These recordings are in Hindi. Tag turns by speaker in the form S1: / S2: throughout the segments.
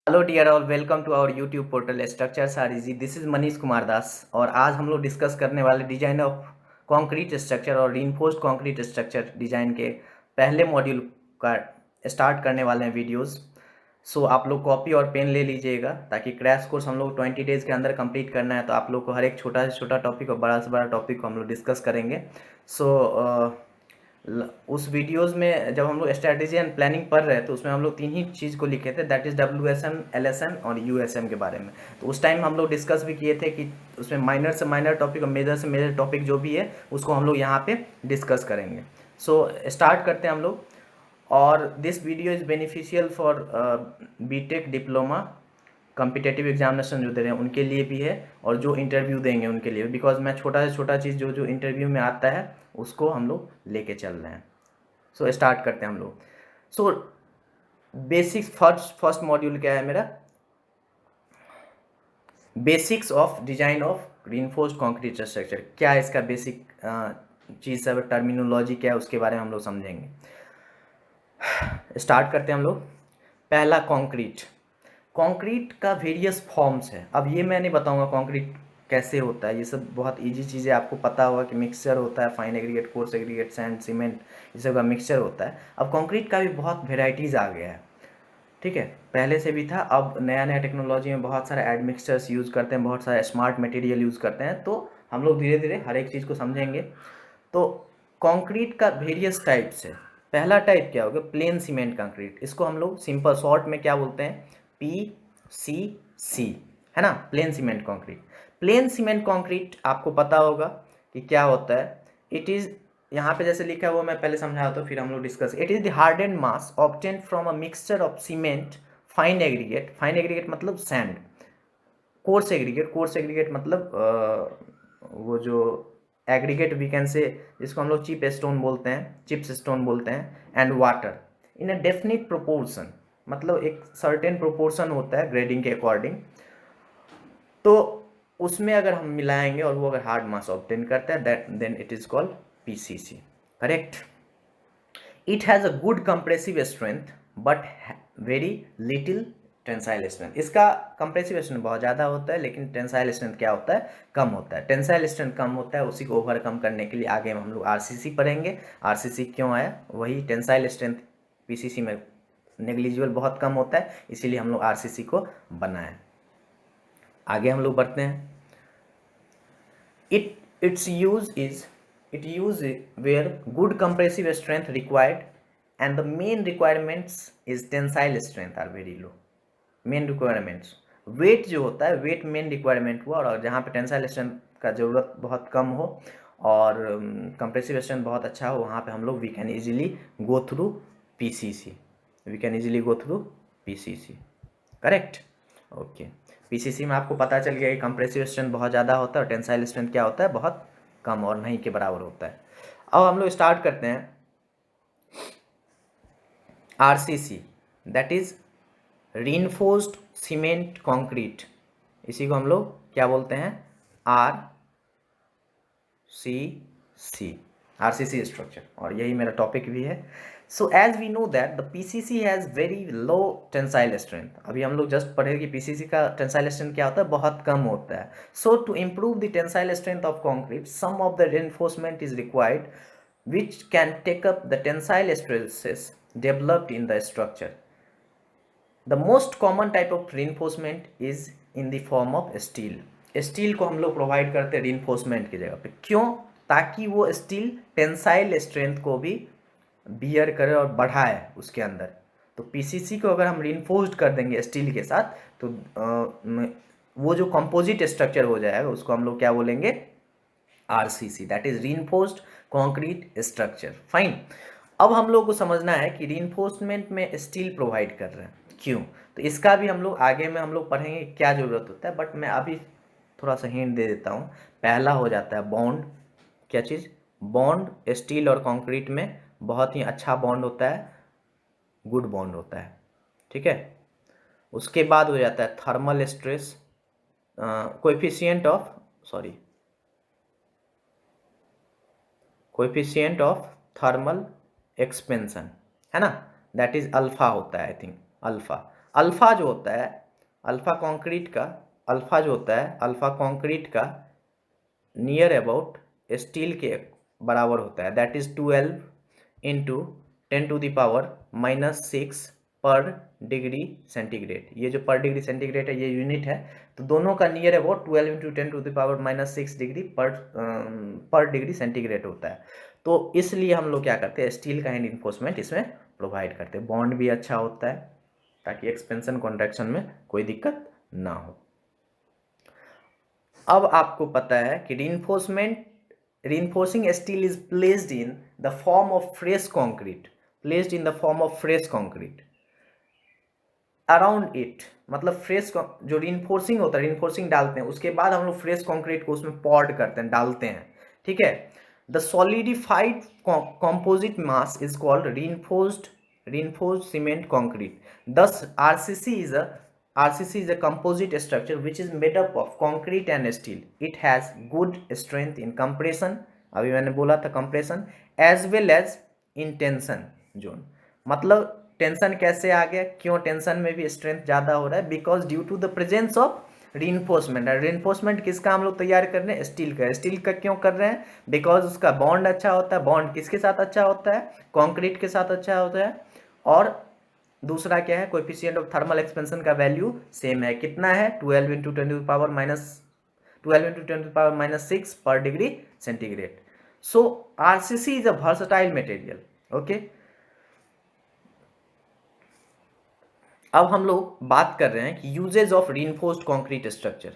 S1: Hello dear all, welcome to our YouTube portal structures are easy. This is Manish Kumar Das और आज हम लोग डिस्कस करने वाले डिजाइन ऑफ कंक्रीट स्ट्रक्चर और रीइंफोर्स्ड कंक्रीट स्ट्रक्चर डिजाइन के पहले मॉड्यूल का स्टार्ट करने वाले हैं वीडियोस। सो आप लोग कॉपी और पेन ले लीजिएगा ताकि क्रैश कोर्स हम लोग 20 डेज़ के अंदर कंप्लीट करना है। तो आप लोग को हर एक छोटा से छोटा टॉपिक और बड़ा से बड़ा टॉपिक को हम लोग डिस्कस करेंगे। सो उस वीडियोस में जब हम लोग स्ट्रेटेजी एंड प्लानिंग पढ़ रहे थे तो उसमें हम लोग तीन ही चीज़ को लिखे थे, दैट इज़ WSM, LSM और USM के बारे में। तो उस टाइम हम लोग डिस्कस भी किए थे कि उसमें माइनर से माइनर टॉपिक और मेजर से मेजर टॉपिक जो भी है उसको हम लोग यहाँ पे डिस्कस करेंगे। सो स्टार्ट करते हैं हम लोग। और this video is beneficial for BTech diploma competitive examination जो दे रहे हैं उनके लिए भी है और जो इंटरव्यू देंगे उनके लिए, बिकॉज मैं छोटा से छोटा चीज़ जो जो इंटरव्यू में आता है उसको हम लोग लेके चल रहे हैं। सो स्टार्ट करते हैं हम लोग। सो बेसिक्स, फर्स्ट मॉड्यूल क्या है मेरा? Basics of design of reinforced concrete structure. क्या है इसका बेसिक चीज़ सब, टर्मिनोलॉजी क्या है उसके बारे में हम लोग समझेंगे। स्टार्ट करते हैं हम लोग। पहला, कंक्रीट। कंक्रीट का वेरियस फॉर्म्स है। अब ये मैं नहीं बताऊंगा कंक्रीट कैसे होता है, ये सब बहुत इजी चीज़ें आपको पता होगा कि मिक्सचर होता है, fine aggregate, coarse aggregate, sand, cement, ये सब का मिक्सचर होता है। अब कंक्रीट का भी बहुत वेराइटीज़ आ गया है, ठीक है, पहले से भी था। अब नया नया टेक्नोलॉजी में बहुत सारे एड मिक्सचर्स यूज़ करते हैं, बहुत सारे स्मार्ट मटेरियल यूज़ करते हैं। तो हम लोग धीरे धीरे हर एक चीज़ को समझेंगे। तो कंक्रीट का वेरियस टाइप्स है। पहला टाइप क्या होगा? Plane cement concrete. इसको हम लोग सिंपल शॉर्ट में क्या बोलते हैं? PCC, है ना, plane cement concrete. Plane cement concrete आपको पता होगा कि क्या होता है। इट इज़, यहाँ पे जैसे लिखा है वो मैं पहले समझाता हूँ फिर हम लोग discuss. It is the hardened mass obtained from a mixture of cement, fine aggregate, fine aggregate मतलब sand, coarse aggregate, coarse aggregate मतलब वो जो एग्रीगेट वी कैन से, जिसको हम लोग चिप स्टोन बोलते हैं, चिप्स स्टोन बोलते हैं, and water in a definite proportion, मतलब एक सर्टेन प्रोपोर्शन होता है ग्रेडिंग के अकॉर्डिंग। तो उसमें अगर हम मिलाएंगे और वो अगर हार्ड मास ऑब्टेन करता है then it is called PCC, correct. It has a good compressive strength but very little tensile strength. इसका कंप्रेसिव स्ट्रेंथ बहुत ज़्यादा होता है लेकिन टेंसाइल स्ट्रेंथ क्या होता है? कम होता है। टेंसाइल स्ट्रेंथ कम होता है, उसी को ओवरकम करने के लिए आगे हम लोग RCC पढ़ेंगे। RCC क्यों आया? वही टेंसाइल स्ट्रेंथ PCC में नेग्लिजिबल बहुत कम होता है, इसीलिए हम लोग RCC को बनाए। आगे हम लोग बढ़ते हैं। its use is, it use where good compressive strength required and the main requirements is tensile strength are very low. Main requirements, weight जो होता है, वेट मेन रिक्वायरमेंट हुआ, और जहाँ पे टेंसाइल स्ट्रेंथ का ज़रूरत बहुत कम हो और कंप्रेसिव स्ट्रेंथ बहुत अच्छा हो, वहाँ पे हम लोग we can easily go through PCC, we can easily go through PCC, correct. Okay, PCC में आपको पता चल गया कि कंप्रेसिव स्ट्रेंथ बहुत ज़्यादा होता है और टेंसाइल स्ट्रेंथ क्या होता है? बहुत कम और नहीं के बराबर होता है। अब हम लोग स्टार्ट करते हैं RCC, that is reinforced cement concrete. इसी को हम लोग क्या बोलते हैं? RCC, RCC स्ट्रक्चर, और यही मेरा टॉपिक भी है। So as we know that the PCC has very low tensile strength. अभी हम लोग जस्ट पढ़े कि PCC का टेंसाइल स्ट्रेंथ क्या होता है? बहुत कम होता है। So to improve the tensile strength of concrete some of the reinforcement is required which can take up the tensile stresses developed in the structure. The most common type of reinforcement is in the form of steel. Steel को हम लोग प्रोवाइड करते हैं reinforcement की जगह पे। क्यों? ताकि वो स्टील टेंसाइल स्ट्रेंथ को भी बियर करे और बढ़ाए उसके अंदर। तो PCC को अगर हम reinforced कर देंगे स्टील के साथ तो वो जो कंपोजिट स्ट्रक्चर हो जाएगा उसको हम लोग क्या बोलेंगे? RCC, that is reinforced concrete structure. Fine. अब हम लोग को समझना है कि रीइंफोर्समेंट में स्टील प्रोवाइड कर रहे हैं, क्यों? तो इसका भी हम लोग आगे में हम लोग पढ़ेंगे क्या ज़रूरत होता है, बट मैं अभी थोड़ा सा हिंट दे देता हूँ। पहला हो जाता है बॉन्ड। क्या चीज़? बॉन्ड। स्टील और कंक्रीट में बहुत ही अच्छा बॉन्ड होता है, गुड बॉन्ड होता है, ठीक है। उसके बाद हो जाता है thermal stress, coefficient of, sorry, coefficient of thermal expansion, है ना, दैट इज अल्फा होता है, आई थिंक अल्फा। अल्फा जो होता है, अल्फा कंक्रीट का नियर अबाउट स्टील के बराबर होता है, दैट इज 12 इंटू 10⁻⁻6 पर डिग्री सेंटीग्रेड। ये जो पर डिग्री सेंटीग्रेड है ये यूनिट है, तो दोनों का नियर अबाउट 12 इंटू 10⁻⁻6 डिग्री पर डिग्री सेंटीग्रेड होता है। तो इसलिए हम लोग क्या करते हैं, स्टील का इन्फोर्समेंट इसमें प्रोवाइड करते हैं। बॉन्ड भी अच्छा होता है ताकि एक्सपेंशन कॉन्ट्रैक्शन में कोई दिक्कत ना हो। अब आपको पता है कि reinforcing steel is placed in the form of fresh concrete around it, मतलब फ्रेश जो रिइंफोर्सिंग होता है, रिइंफोर्सिंग डालते हैं, उसके बाद हम लोग फ्रेश कंक्रीट को उसमें पॉड करते हैं, डालते हैं, ठीक है। The solidified composite mass is called reinforced cement concrete. Thus RCC is a composite structure which is made up of concrete and steel. It has good strength in compression, अभी मैंने बोला था compression, as well as in tension zone। मतलब टेंशन कैसे आ गया, क्यों टेंशन में भी स्ट्रेंथ ज़्यादा हो रहा है, because due to the presence of reinforcement किसका हम लोग तैयार कर रहे हैं, स्टील का क्यों कर रहे हैं, बिकॉज उसका बॉन्ड अच्छा होता है। बॉन्ड किसके साथ अच्छा होता है, कंक्रीट के साथ अच्छा होता है। और दूसरा क्या है, कोएफिशिएंट ऑफ थर्मल एक्सपेंशन का वैल्यू सेम है, कितना है, 12 इंटू 10⁻⁻6 पर degree centigrade. So RCC is a versatile material. Okay, अब हम लोग बात कर रहे हैं कि usages of reinforced concrete structure,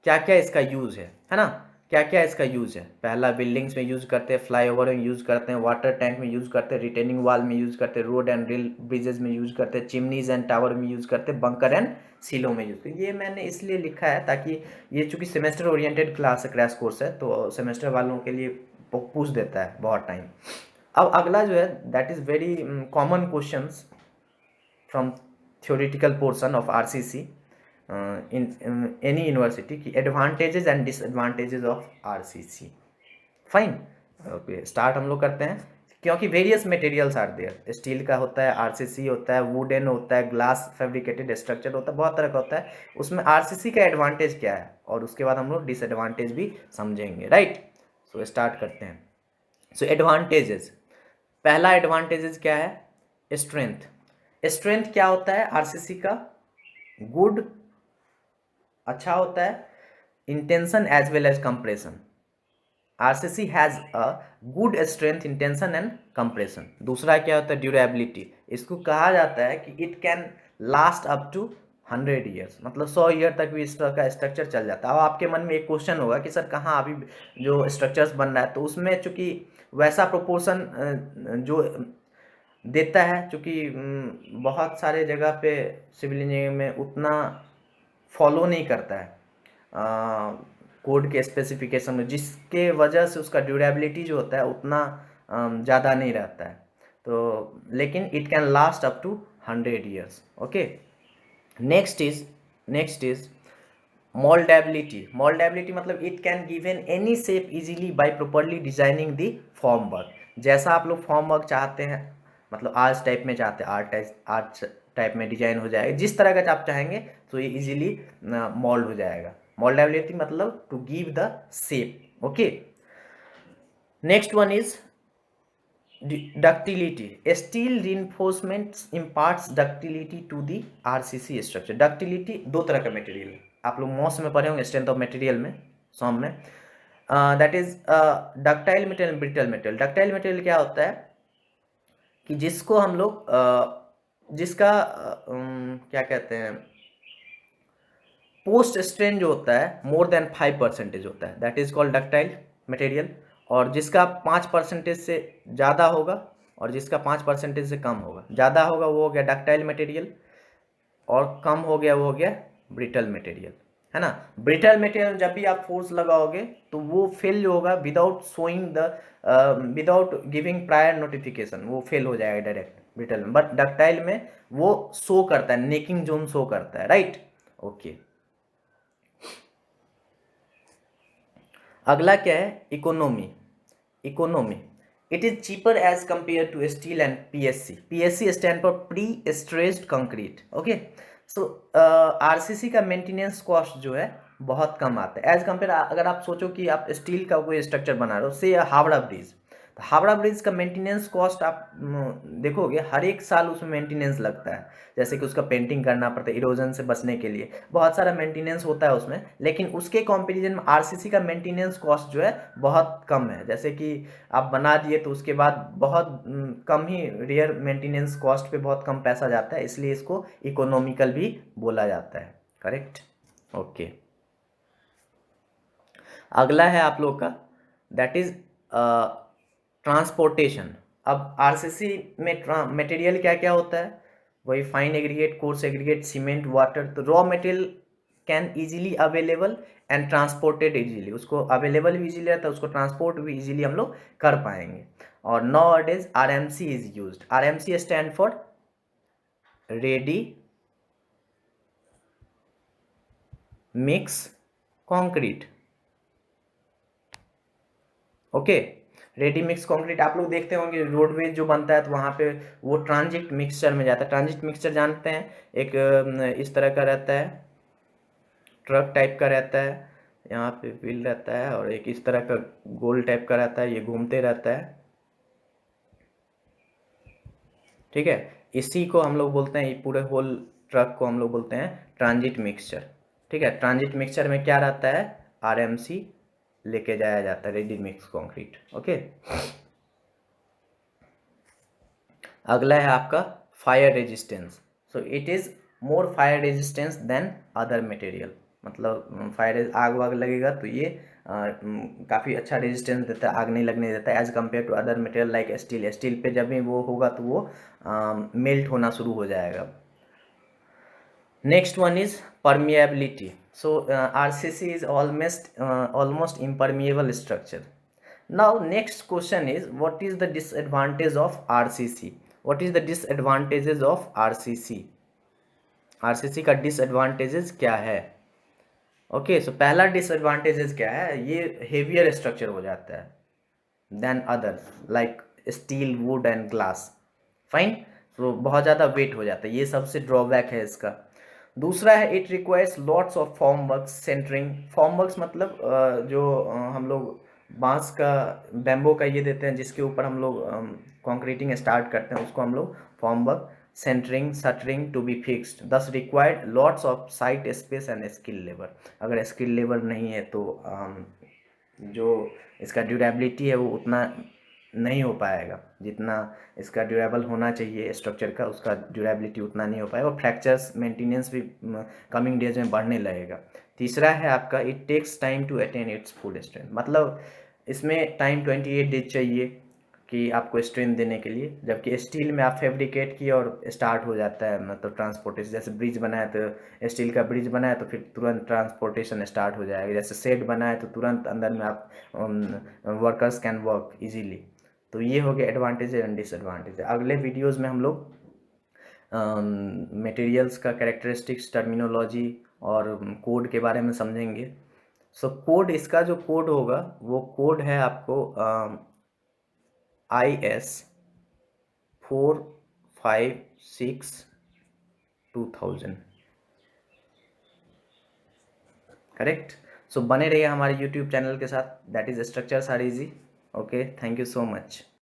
S1: क्या क्या इसका यूज है ना, क्या क्या इसका यूज है। पहला, बिल्डिंग्स में यूज करते हैं, फ्लाईओवर में यूज करते हैं, वाटर टैंक में यूज करते हैं, रिटेनिंग वॉल में यूज करते हैं, रोड एंड रेल ब्रिजेस में यूज करते हैं, चिमनीज एंड टावर में यूज करते हैं, बंकर एंड सीलों में यूज करते हैं। ये मैंने इसलिए लिखा है ताकि ये चूंकि semester oriented class crash course है, तो सेमेस्टर वालों के लिए पूछ देता है बहुत टाइम। अब अगला जो है, that is very common question from theoretical portion of RCC in any university की advantages and disadvantages of RCC। Fine, okay, start हम लोग करते हैं। क्योंकि various materials are there, steel का होता है, आरसीसी होता है, वुडन होता है, ग्लास फैब्रिकेटेड स्ट्रक्चर होता है, बहुत तरह का होता है। उसमें आरसीसी का एडवांटेज क्या है, और उसके बाद हम लोग डिसएडवांटेज भी समझेंगे, राइट। सो स्टार्ट करते हैं। सो एडवांटेजेस, पहला एडवांटेजेस क्या है, स्ट्रेंथ। स्ट्रेंथ क्या होता है आरसीसी का, गुड, अच्छा होता है, in tension as well as compression. RCC has a good strength, in tension and compression. दूसरा क्या होता है, ड्यूरेबिलिटी। इसको कहा जाता है कि it can last up to 100 years, मतलब 100 ईयर तक भी इस तरह का स्ट्रक्चर चल जाता है। अब आपके मन में एक क्वेश्चन होगा कि सर कहाँ अभी जो स्ट्रक्चर्स बन रहा है, तो उसमें चूंकि वैसा प्रोपोर्शन जो देता है, चूँकि बहुत सारे जगह पे सिविल इंजीनियरिंग में उतना फॉलो नहीं करता है कोड के स्पेसिफिकेशन में, जिसके वजह से उसका ड्यूरेबिलिटी जो होता है उतना ज़्यादा नहीं रहता है। तो लेकिन it can last up to 100 years. Okay, next is mouldability मतलब it can given any shape easily by properly designing the form work. जैसा आप लोग फॉर्म वर्क चाहते हैं, मतलब आर्च टाइप में चाहते हैं, आर्च टाइप में डिजाइन हो जाएगा, जिस तरह का आप चाहेंगे तो ये इजीली मोल्ड हो जाएगा। मोल्डेबिलिटी मतलब to give the shape. Okay, next one is ductility. Steel reinforcements imparts ductility to the RCC structure। Ductility दो तरह का मटेरियल है, आप लोग मॉस में पढ़े होंगे, स्ट्रेंथ ऑफ मटेरियल में, सॉम में। That is ductile material, brittle material. Ductile material क्या होता है कि जिसको हम लोग जिसका क्या कहते हैं, पोस्ट स्ट्रेन जो होता है मोर देन 5% होता है, that is called ductile material. और जिसका 5% से ज़्यादा होगा और जिसका 5% से कम होगा, ज़्यादा होगा वो हो गया डक्टाइल मटेरियल, और कम हो गया वो हो गया ब्रिटल मटेरियल, है ना। ब्रिटल मटेरियल जब भी आप फोर्स लगाओगे तो वो फेल होगा without showing the without giving prior notification, वो फेल हो जाएगा डायरेक्ट ब्रिटल में। बट डक्टाइल में वो शो करता है, नेकिंग जोन शो करता है, राइट। ओके, अगला क्या है, economy. It is cheaper as compare to steel and PSC. PSC stand for pre stressed concrete. Okay, so RCC का मेंटेनेंस कॉस्ट जो है बहुत कम आता है एज कम्पेयर। अगर आप सोचो कि आप स्टील का कोई स्ट्रक्चर बना रहे हो, से हावड़ा ब्रिज, तो हावड़ा ब्रिज का मेंटेनेंस कॉस्ट आप देखोगे हर एक साल उसमें मेंटेनेंस लगता है। जैसे कि उसका पेंटिंग करना पड़ता है इरोजन से बचने के लिए, बहुत सारा मेंटेनेंस होता है उसमें। लेकिन उसके कंपैरिजन में आरसीसी का मेंटेनेंस कॉस्ट जो है बहुत कम है। जैसे कि आप बना दिए तो उसके बाद बहुत कम ही रेयर मेंटेनेंस कॉस्ट पे बहुत कम पैसा जाता है, इसलिए इसको इकोनॉमिकल भी बोला जाता है। Correct, okay. अगला है आप लोग का, दैट इज ट्रांसपोर्टेशन। अब आरसीसी में मटेरियल क्या क्या होता है, वही fine aggregate, coarse aggregate, cement, water. तो raw material can easily available and transported easily, उसको अवेलेबल भी इजीली रहता है, उसको ट्रांसपोर्ट भी इजीली हम लोग कर पाएंगे। और now it is RMC is used. RMC stand for ready mix concrete. Okay, ready mix concrete आप लोग देखते होंगे रोडवेज जो बनता है तो वहाँ पे वो ट्रांजिट मिक्सचर में जाता है। ट्रांजिट मिक्सचर जानते हैं, एक इस तरह का रहता है, ट्रक टाइप का रहता है, यहाँ पे व्हील रहता है, और एक इस तरह का गोल टाइप का रहता है, ये घूमते रहता है। ठीक है, इसी को हम लोग बोलते हैं, ये पूरे होल ट्रक को हम लोग बोलते हैं ट्रांजिट मिक्सचर। ठीक है, ट्रांजिट मिक्सचर में क्या रहता है, आरएमसी लेके जाया जाता है, रेडी मिक्स कंक्रीट। ओके, अगला है आपका fire resistance. So it is more fire resistance than other material. मतलब फायर, आग वाग लगेगा तो ये काफ़ी अच्छा रेजिस्टेंस देता है, आग नहीं लगने देता है as compare to other material like steel. Steel पे जब भी वो होगा तो वो मेल्ट होना शुरू हो जाएगा। Next one is permeability. So RCC is almost impermeable structure. Now next question is, what is the disadvantage of RCC? What is the disadvantages of RCC? RCC का disadvantages क्या है? ओके, सो पहला डिसएडवांटेजेस क्या है, ये हेवियर स्ट्रक्चर हो जाता है than others like steel, would and glass. Fine, तो बहुत ज़्यादा वेट हो जाता है, ये सबसे ड्रॉबैक है इसका। दूसरा है it requires lots of form works centering. Form works मतलब जो हम लोग बांस का, बैम्बो का ये देते हैं जिसके ऊपर हम लोग कंक्रीटिंग स्टार्ट करते हैं, उसको हम लोग form work, centering, shuttering to be fixed, this required lots of site space and skill labour. अगर स्किल लेबर नहीं है तो जो इसका ड्यूरेबिलिटी है वो उतना नहीं हो पाएगा जितना इसका ड्यूरेबल होना चाहिए स्ट्रक्चर का, उसका ड्यूरेबिलिटी उतना नहीं हो पाएगा, और फ्रैक्चर्स मेंटेनेंस भी कमिंग डेज में बढ़ने लगेगा। तीसरा है आपका it takes time to attain its full strength. मतलब इसमें टाइम 28 डेज चाहिए कि आपको स्ट्रेंथ देने के लिए, जबकि स्टील में आप फैब्रिकेट की और स्टार्ट हो जाता है, मतलब ट्रांसपोर्टेशन। जैसे ब्रिज बनाए तो स्टील का ब्रिज बनाए तो फिर तुरंत ट्रांसपोर्टेशन स्टार्ट हो जाएगा। जैसे शेड बनाए तो तुरंत अंदर में आप वर्कर्स कैन वर्क इजीली। तो ये हो गया एडवांटेज एंड डिसएडवांटेज। अगले वीडियोज़ में हम लोग मटेरियल्स का कैरेक्टरिस्टिक्स, टर्मिनोलॉजी और कोड के बारे में समझेंगे। सो कोड, इसका जो कोड होगा वो कोड है आपको IS 456/2000। करेक्ट, सो बने रहिए हमारे यूट्यूब चैनल के साथ, that is structures are easy. Okay, thank you so much.